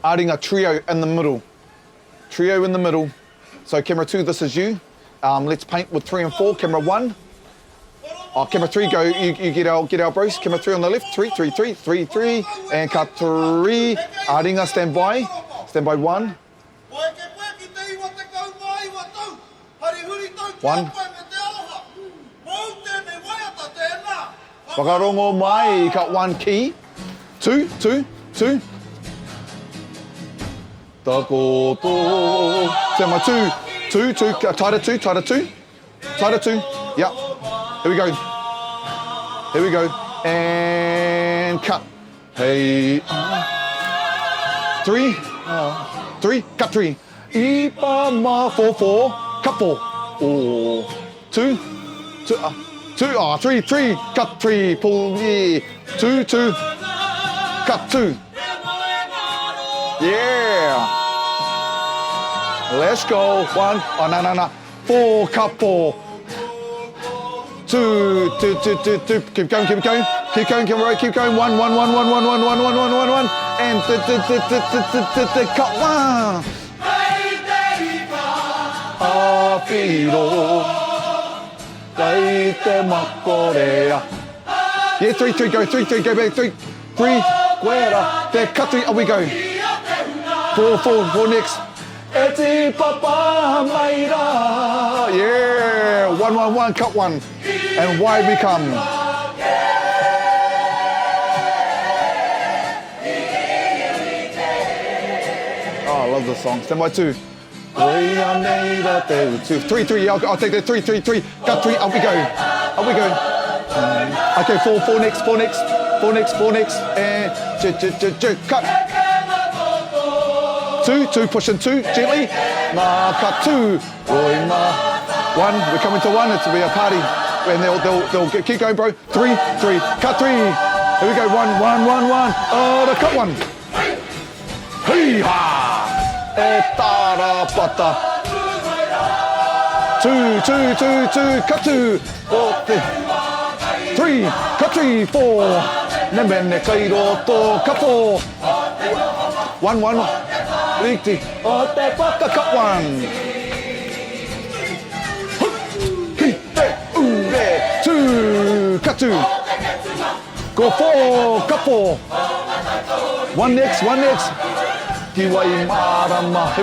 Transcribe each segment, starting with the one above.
Ringa, trio in the middle. Trio in the middle. So camera 2, this is you. Let's paint with 3 and 4. Camera 1. Oh, camera 3, go. You get our bros. Camera 3 on the left. 3, 3, 3, 3, 3. And cut 3. Ringa, stand by. Stand by 1. 1. Whakarongo mai, cut 1 key. 2, 2, 2. Takoto. Stand by 2, 2, 2. Tighter 2, tighter 2. Tighter 2. Yep. Here we go. Here we go. And cut. Hey. 3. 3. Cut 3. Ipa ma 4, 4. Cut 4. Oh. 2. 2. 2. 3. 3. Cut 3. Pull. 2. 2. Cut 2. Yeah. Let's go. 1. Oh, no. 4. Cut 4. 2. 2. 2. 2. 2. Keep going. Keep going. Keep going. Keep going. Keep going. 1. 1. 1. 1. 1. 1. 1. 1. 1. 1. 1. And cut 1. Afiro. Kaite makorea. Yeah, 3, 3, go, 3, 3, go back, 3, 3, guera, there, cut 3, up we go. 4, 4, 4 next. Eti papa maira. Yeah, 1, 1, 1, cut 1. And wide we come. Oh, I love this song. Stand by 2. 2, 3, 3, I'll take that 3, 3, 3, cut 3, up we go. Up we go. Okay, 4, 4 next, 4 next, 4 next, 4 next, and cut. 2, 2, pushing 2, gently. Cut 2. 1, we're coming to 1, it'll be a party. And they'll keep going, bro. 3, 3, cut 3. Here we go, 1, 1, 1, 1. Oh, the cut 1. Hee-ha! Etarapata. 2, 2, 2, 2, cut 2. 4, 3, cut 3, 4. Nemene kairoto, cut 4. 1, 1. Rikti. Ote paka, cut 1. 2, cut 2. Go 4, cut 4. 1 next, 1 next. Here we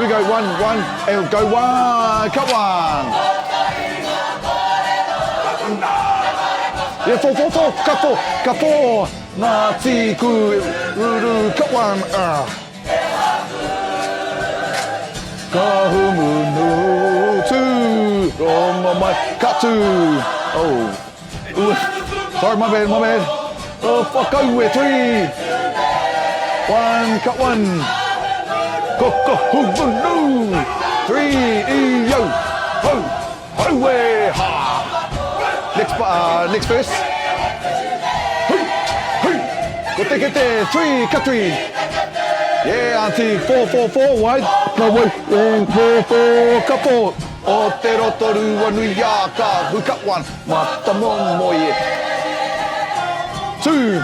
go, 1, 1, and go 1, cut 1. Yeah, 4, 4, 4, cut 4, cut 4. Ngāti Whakaue, cut 1. Kahumunu 2, cut 2. Oh, sorry, my bad. Oh, Whakaue 3. 1, cut 1. Koko hulu 3 yo ho way ha. Next verse. Go take it there. 3, cut 3. Yeah, auntie. 4, 4, 4 wide. No way. 4, 4, cut 4. O te rotoru wa nui ya ka hu cut 1. Mata momo ye. 2.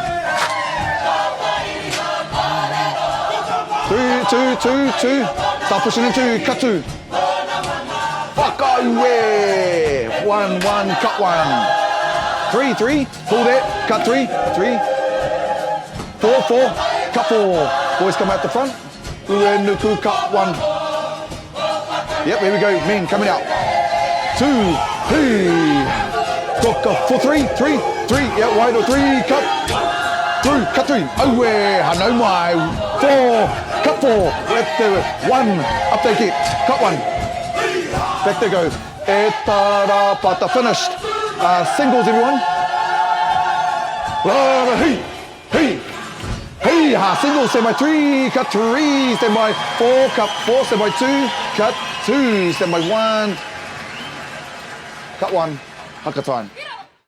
3, 2, 2, 2. Start pushing in 2, cut 2. Whakaue. 1, 1, cut 1. 3, 3, pull that, cut 3, 3. 4, 4, cut 4. Boys come out the front. Uenuku, cut 1. Yep, here we go. Men coming out. 2, 3. Koka, 4, 3, 3, 3. Yeah, wide or 3, cut. 3, cut 3. Aue, hanau mai. 4. Cut 4, left there, 1, up they get, cut 1, back they go, etarapata, finished, singles everyone, hey, singles, stand by 3, cut 3, stand by 4, cut 4, stand by 2, cut 2, stand by 1, cut 1, haka time.